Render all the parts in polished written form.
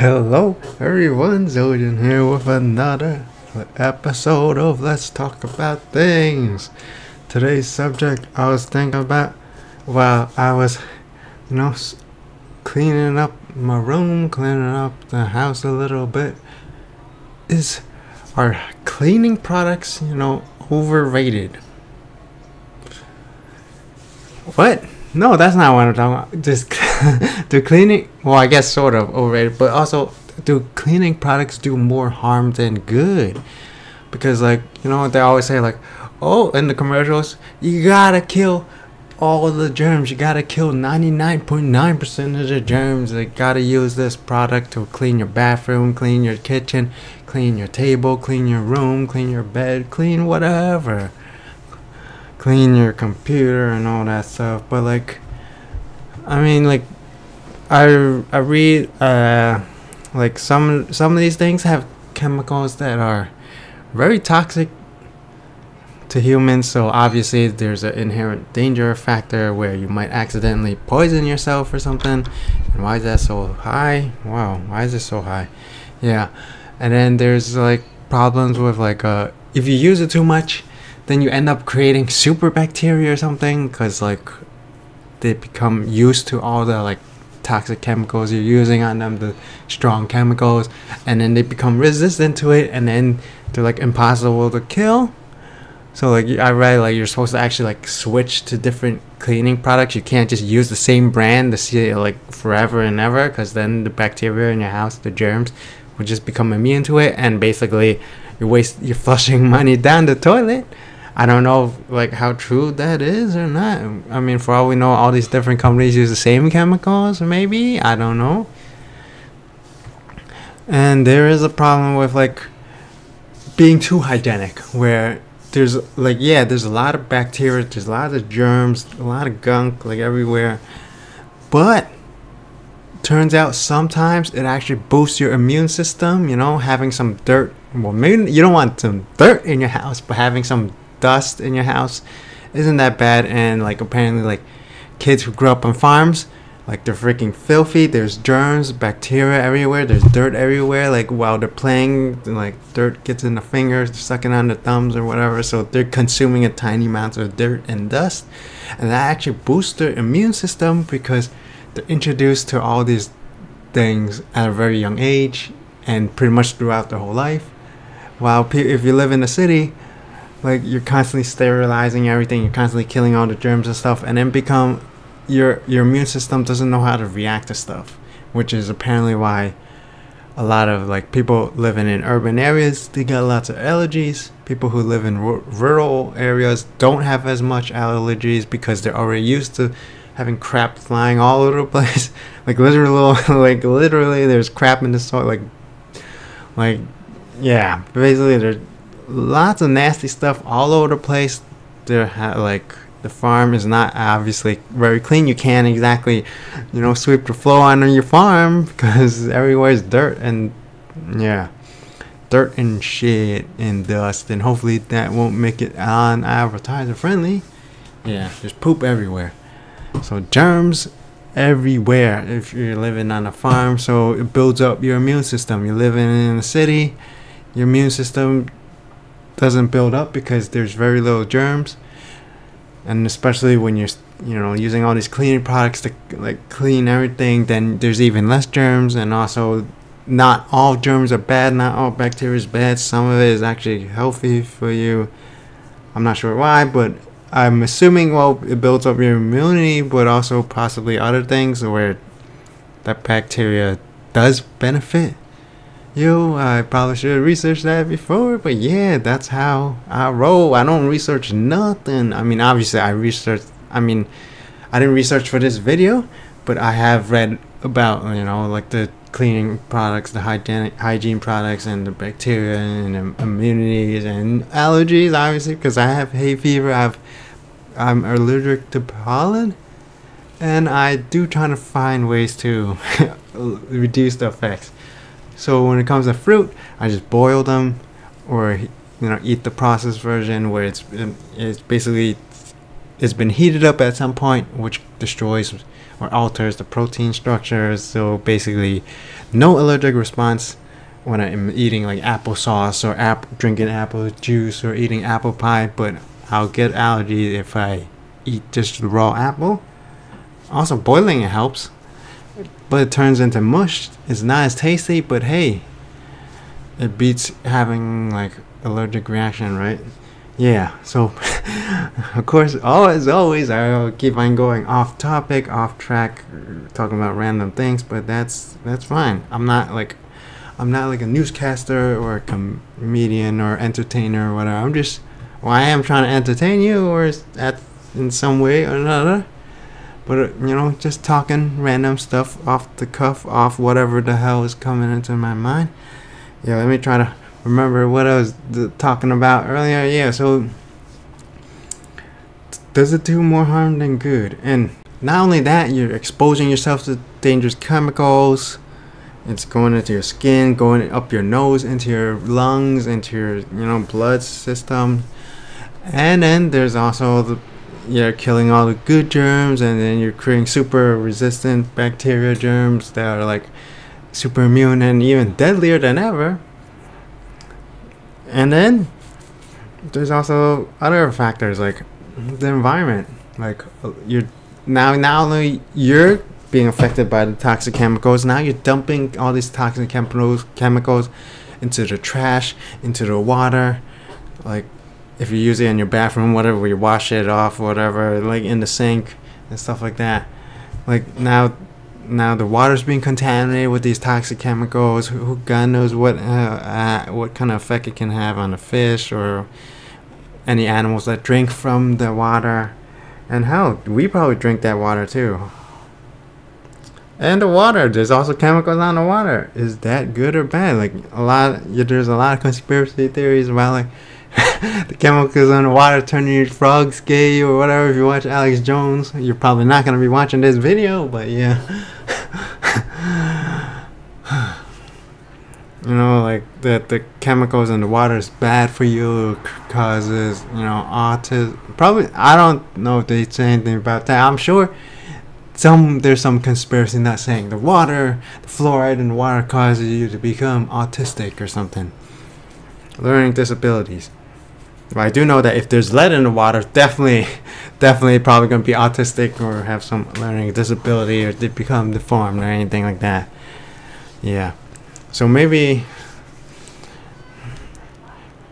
Hello everyone, Ziljin here with another episode of Let's Talk About Things. Today's subject I was thinking about while I was, cleaning up my room, cleaning up the house a little bit, are cleaning products, overrated? What? No, that's not what I'm talking about. Just do cleaning, well, I guess sort of overrated, but also do cleaning products do more harm than good? Because they always say in the commercials, you gotta kill all the germs. You gotta kill 99.9% of the germs. You gotta use this product to clean your bathroom, clean your kitchen, clean your table, clean your room, clean your bed, clean whatever. Clean your computer and all that stuff. But I read some of these things have chemicals that are very toxic to humans, so obviously there's an inherent danger factor where you might accidentally poison yourself or something. And why is that so high? Wow, why is it so high? Yeah. And then there's problems with if you use it too much, then you end up creating super bacteria or something, because they become used to all the toxic chemicals you're using on them, the strong chemicals, and then they become resistant to it, and then they're impossible to kill. So I read you're supposed to actually switch to different cleaning products. You can't just use the same brand to see it forever and ever, because then the bacteria in your house, the germs, will just become immune to it, and basically you're flushing money down the toilet. I don't know how true that is or not. I mean, for all we know, all these different companies use the same chemicals, maybe. I don't know. And there is a problem with being too hygienic, where there's there's a lot of bacteria, there's a lot of germs, a lot of gunk everywhere. But turns out sometimes it actually boosts your immune system, having some dirt. Well, maybe you don't want some dirt in your house, but having some dust in your house isn't that bad. And apparently kids who grew up on farms, they're freaking filthy. There's germs, bacteria everywhere, there's dirt everywhere. While they're playing, dirt gets in the fingers, they're sucking on the thumbs or whatever, so they're consuming a tiny amount of dirt and dust, and that actually boosts their immune system because they're introduced to all these things at a very young age and pretty much throughout their whole life. While if you live in the city, you're constantly sterilizing everything, you're constantly killing all the germs and stuff, and then your immune system doesn't know how to react to stuff, which is apparently why a lot of people living in urban areas, they got lots of allergies. People who live in rural areas don't have as much allergies because they're already used to having crap flying all over the place. Literally there's crap in the soil. Yeah, basically there's lots of nasty stuff all over the place. The farm is not obviously very clean. You can't exactly sweep the floor under your farm because everywhere's dirt and dirt and shit and dust, and hopefully that won't make it on advertiser friendly. Yeah, there's poop everywhere, so germs everywhere if you're living on a farm. So it builds up your immune system. You're living in a city, your immune system doesn't build up because there's very little germs. And especially when you're using all these cleaning products to clean everything, then there's even less germs. And also, not all germs are bad, not all bacteria is bad. Some of it is actually healthy for you. I'm not sure why, but I'm assuming it builds up your immunity, but also possibly other things where that bacteria does benefit you. I probably should have researched that before, but yeah, that's how I roll. I don't research nothing. I mean, obviously I didn't research for this video, but I have read about the cleaning products, the hygiene products, and the bacteria and immunities and allergies, obviously, because I have hay fever. I'm allergic to pollen, and I do try to find ways to reduce the effects. So when it comes to fruit, I just boil them, or eat the processed version where it's basically been heated up at some point, which destroys or alters the protein structures. So basically, no allergic response when I'm eating like applesauce or drinking apple juice or eating apple pie, but I'll get allergies if I eat just raw apple. Also, boiling it helps, but it turns into mush. It's not as tasty, but hey, it beats having like allergic reaction, right? Yeah, so of course, as always, I'll keep on going off topic, off track, talking about random things, but that's fine. I'm not like a newscaster or a comedian or entertainer or whatever. I am trying to entertain you or in some way or another. But just talking random stuff off the cuff, off whatever the hell is coming into my mind. Yeah, let me try to remember what I was talking about earlier. Yeah, so does it do more harm than good? And not only that, you're exposing yourself to dangerous chemicals. It's going into your skin, going up your nose, into your lungs, into your blood system. And then there's also you're killing all the good germs, and then you're creating super resistant bacteria germs that are like super immune and even deadlier than ever. And then there's also other factors like the environment. Like you're not only you're being affected by the toxic chemicals, now you're dumping all these toxic chemicals into the trash, into the water. Like if you use it in your bathroom, whatever, you wash it off, whatever, like in the sink and stuff like that. Like now the water's being contaminated with these toxic chemicals. Who God knows what kind of effect it can have on the fish or any animals that drink from the water. And hell, we probably drink that water too. And the water, there's also chemicals on the water. Is that good or bad? Like there's a lot of conspiracy theories about like the chemicals in the water turning your frogs gay or whatever. If you watch Alex Jones, you're probably not going to be watching this video, but yeah. Like the chemicals in the water is bad for you, causes autism. Probably, I don't know if they say anything about that. I'm sure there's some conspiracy not saying the fluoride in the water causes you to become autistic or something, learning disabilities. But I do know that if there's lead in the water, definitely probably going to be autistic or have some learning disability or become deformed or anything like that. Yeah. So maybe,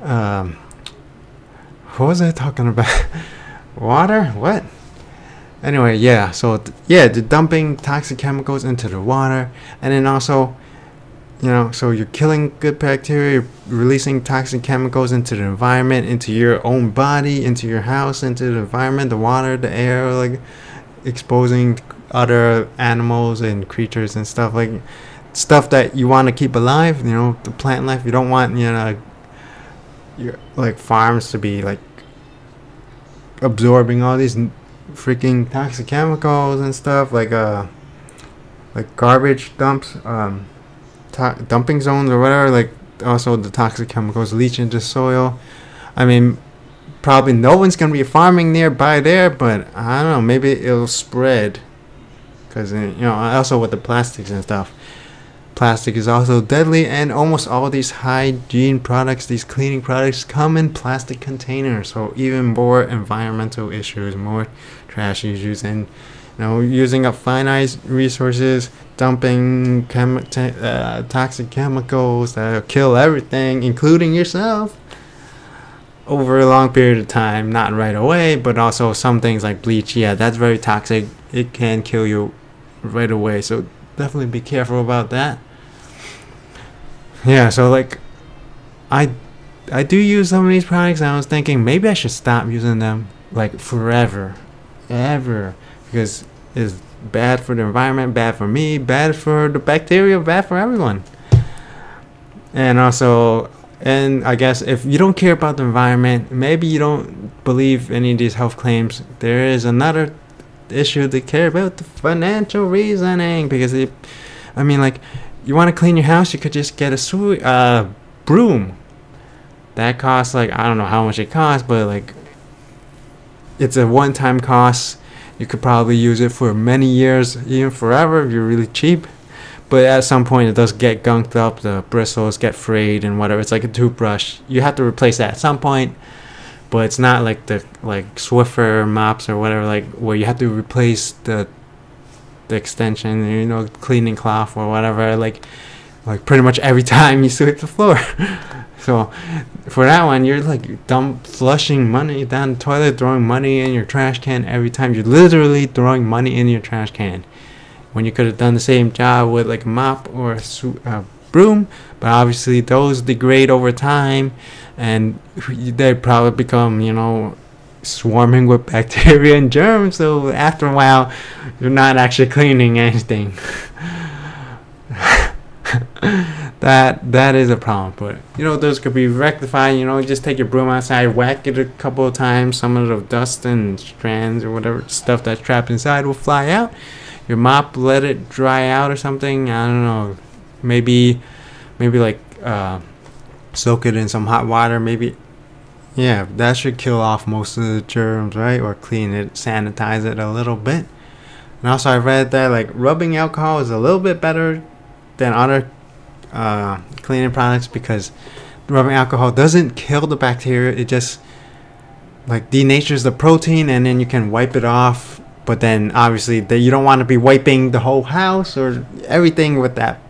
what was I talking about? Water? What? Anyway, yeah. So the dumping toxic chemicals into the water, and then also, so you're killing good bacteria, you're releasing toxic chemicals into the environment, into your own body, into your house, into the environment, the water, the air, like exposing other animals and creatures and stuff, like stuff that you want to keep alive, the plant life. You don't want, your like farms to be like absorbing all these freaking toxic chemicals and stuff, like garbage dumps, dumping zones or whatever. Like also the toxic chemicals leach into soil. I mean, probably no one's gonna be farming nearby there, but I don't know, maybe it'll spread, because also with the plastics and stuff, plastic is also deadly, and almost all these hygiene products, these cleaning products, come in plastic containers. So even more environmental issues, more trash issues, and using up finite resources, dumping toxic chemicals that kill everything, including yourself, over a long period of time. Not right away, but also some things like bleach, yeah, that's very toxic. It can kill you right away, so definitely be careful about that. Yeah, so like I do use some of these products, and I was thinking maybe I should stop using them like forever, ever, because it's bad for the environment, bad for me, bad for the bacteria, bad for everyone. And also, and I guess if you don't care about the environment, maybe you don't believe any of these health claims, there is another issue to care about: the financial reasoning. Because like, you want to clean your house, you could just get a broom that costs, like, I don't know how much it costs, but like it's a one-time cost. You could probably use it for many years, even forever if you're really cheap. But at some point it does get gunked up, the bristles get frayed and whatever. It's like a toothbrush. You have to replace that at some point. But it's not like the Swiffer mops or whatever, like where you have to replace the extension, you know, cleaning cloth or whatever, like pretty much every time you sweep the floor. So for that one, you're like flushing money down the toilet, throwing money in your trash can every time. You're literally throwing money in your trash can when you could have done the same job with like a mop or a broom. But obviously those degrade over time, and they probably become, you know, swarming with bacteria and germs. So after a while, you're not actually cleaning anything. that is a problem. But you know, those could be rectified. You know, just take your broom outside, whack it a couple of times. Some of the dust and strands or whatever stuff that's trapped inside will fly out. Your mop, let it dry out or something. I don't know. Maybe like soak it in some hot water. Maybe, yeah, that should kill off most of the germs, right? Or clean it, sanitize it a little bit. And also I read that like rubbing alcohol is a little bit better than other cleaning products, because rubbing alcohol doesn't kill the bacteria. It just like denatures the protein, and then you can wipe it off. But then obviously you don't want to be wiping the whole house or everything with that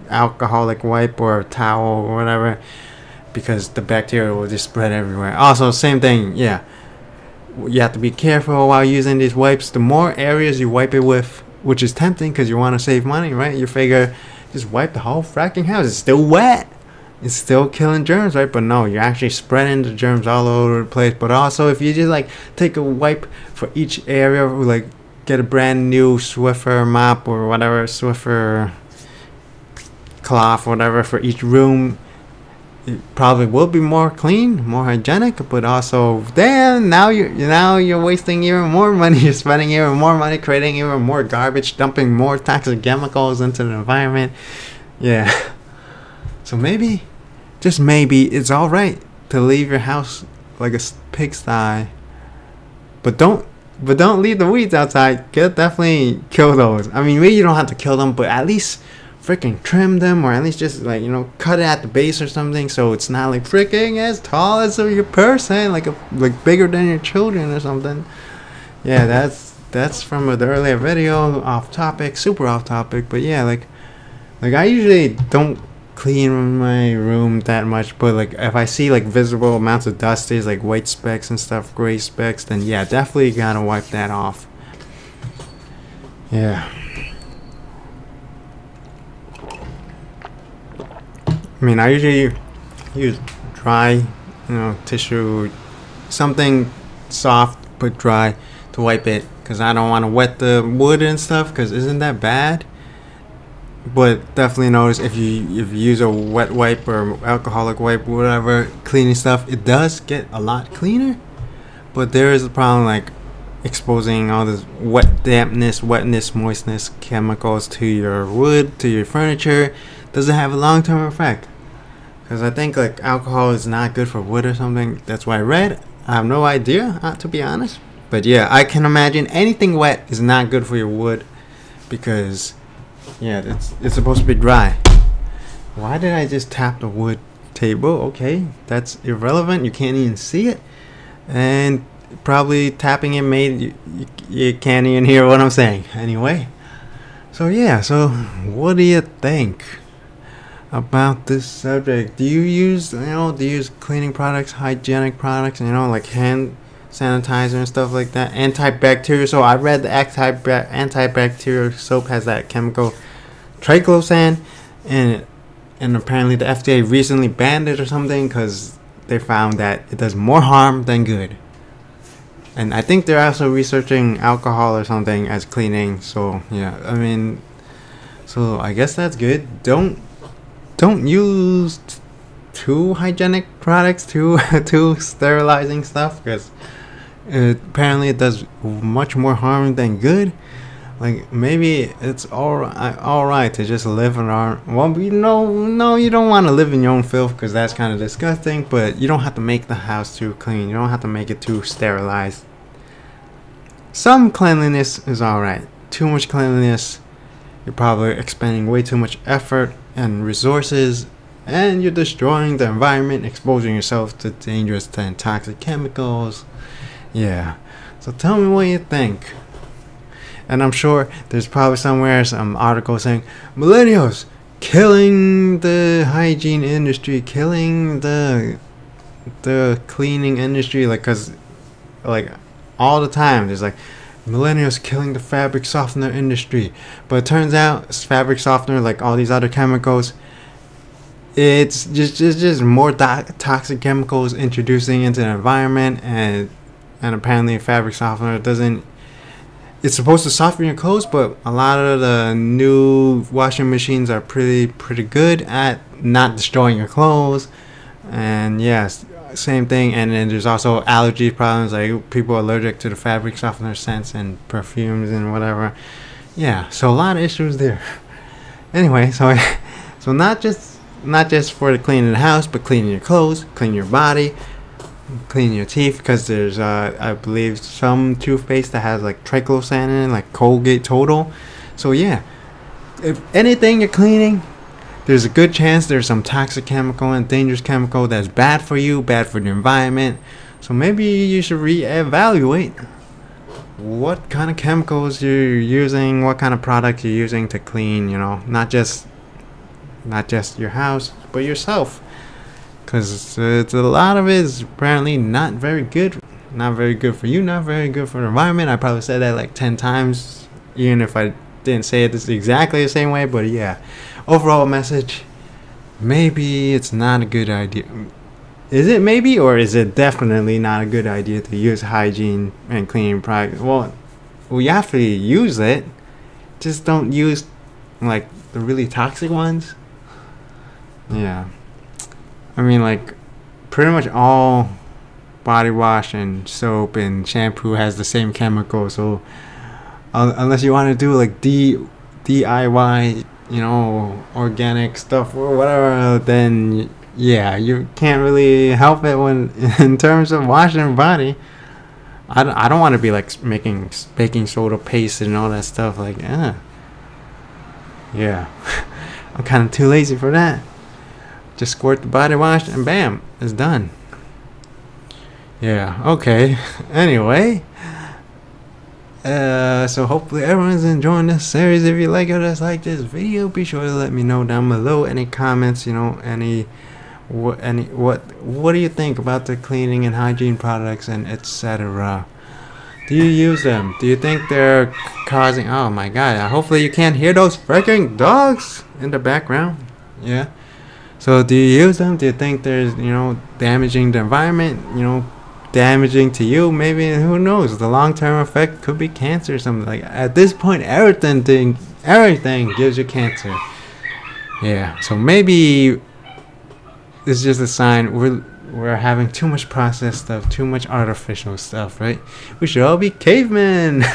alcoholic wipe or towel or whatever, because the bacteria will just spread everywhere. Also, same thing, yeah, you have to be careful while using these wipes. The more areas you wipe it with, which is tempting because you want to save money, right? You figure just wipe the whole fracking house. It's still wet, it's still killing germs, right? But no, you're actually spreading the germs all over the place. But also, if you just like take a wipe for each area, like get a brand new Swiffer mop or whatever, Swiffer cloth, whatever, for each room, it probably will be more clean, more hygienic. But also, then now you're wasting even more money. You're spending even more money, creating even more garbage, dumping more toxic chemicals into the environment. Yeah. So maybe, just maybe, it's all right to leave your house like a pigsty, but don't leave the weeds outside. Definitely kill those. I mean, maybe you don't have to kill them, but at least freaking trim them, or at least just like, you know, cut it at the base or something, so it's not like freaking as tall as your person, like bigger than your children or something. Yeah, that's from the earlier video, off topic, super off topic. But yeah, like I usually don't clean my room that much, but like if I see like visible amounts of dusties, like white specks and stuff, gray specks, then yeah, definitely gotta wipe that off. Yeah. I mean, I usually use dry, you know, tissue, something soft but dry to wipe it, because I don't want to wet the wood and stuff, because isn't that bad? But definitely notice if you use a wet wipe or alcoholic wipe, whatever, cleaning stuff, it does get a lot cleaner. But there is a problem, like exposing all this dampness, wetness, moistness, chemicals to your wood, to your furniture, doesn't have a long-term effect. Because I think like alcohol is not good for wood or something. That's what I read. I have no idea, to be honest. But yeah, I can imagine anything wet is not good for your wood, because yeah, it's supposed to be dry. Why did I just tap the wood table? Okay, that's irrelevant. You can't even see it, and probably tapping it made you can't even hear what I'm saying. Anyway, so yeah, so what do you think about this subject? Do you use cleaning products, hygienic products, like hand sanitizer and stuff like that, antibacterial? So I read the antibacterial soap has that chemical triclosan, and apparently the FDA recently banned it or something, because they found that it does more harm than good. And I think they're also researching alcohol or something as cleaning. So yeah, I mean, so I guess that's good. Don't use too hygienic products, too sterilizing stuff, because apparently it does much more harm than good. Like, maybe it's all right to just live in our, well, no, you don't want to live in your own filth, because that's kind of disgusting. But you don't have to make the house too clean. You don't have to make it too sterilized. some cleanliness is alright. Too much cleanliness, you're probably expending way too much effort and resources, and you're destroying the environment, exposing yourself to dangerous and toxic chemicals. Yeah, so tell me what you think. And I'm sure there's probably somewhere some article saying millennials killing the hygiene industry, killing the cleaning industry, like, cause like all the time there's like millennials killing the fabric softener industry. But it turns out fabric softener, like all these other chemicals, it's just more toxic chemicals introducing into the environment, and apparently fabric softener doesn't, it's supposed to soften your clothes, but a lot of the new washing machines are pretty good at not destroying your clothes. And yes, same thing. And then there's also allergy problems, like people are allergic to the fabric softener scents and perfumes and whatever. Yeah, so a lot of issues there. Anyway, so not just for the cleaning the house, but cleaning your clothes, cleaning your body, clean your teeth, because there's I believe some toothpaste that has like triclosan in it, like Colgate Total. So yeah, if anything you're cleaning, there's a good chance there's some toxic chemical and dangerous chemical that's bad for you, bad for the environment. So maybe you should reevaluate what kind of chemicals you're using, what kind of products you're using to clean, you know, not just your house, but yourself. Because it's a lot of it is apparently not very good. Not very good for you, not very good for the environment. I probably said that like 10 times, even if I didn't say it exactly the same way. But yeah, overall message, maybe it's not a good idea. Is it maybe, or is it definitely not a good idea to use hygiene and cleaning products? Well, you have to use it. Just don't use like the really toxic ones. Yeah. I mean, like, pretty much all body wash and soap and shampoo has the same chemical. So unless you want to do like DIY, you know, organic stuff or whatever, then yeah, you can't really help it when in terms of washing your body. I don't want to be like making baking soda paste and all that stuff. Like, yeah, I'm kind of too lazy for that. Just squirt the body wash and bam, it's done. Yeah, okay. Anyway, so hopefully everyone's enjoying this series. If you like this video, be sure to let me know down below. Any comments, you know, what do you think about the cleaning and hygiene products and etc. Do you use them? Do you think they're causing, oh my god, hopefully you can't hear those freaking dogs in the background. Yeah. So do you use them? Do you think there's, you know, damaging the environment, you know, damaging to you? Maybe, who knows, the long-term effect could be cancer or something. Like, at this point, everything gives you cancer. Yeah, so maybe it's just a sign we're having too much processed stuff, too much artificial stuff, right? We should all be cavemen.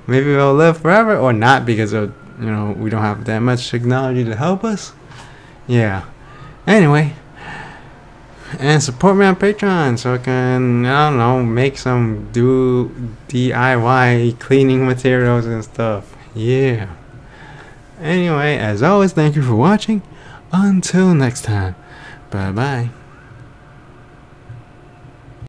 Maybe we'll live forever, or not, because of, you know, we don't have that much technology to help us. Yeah. Anyway, and support me on Patreon so I can, I don't know, make some DIY cleaning materials and stuff. Yeah. Anyway, as always, thank you for watching. Until next time. Bye bye.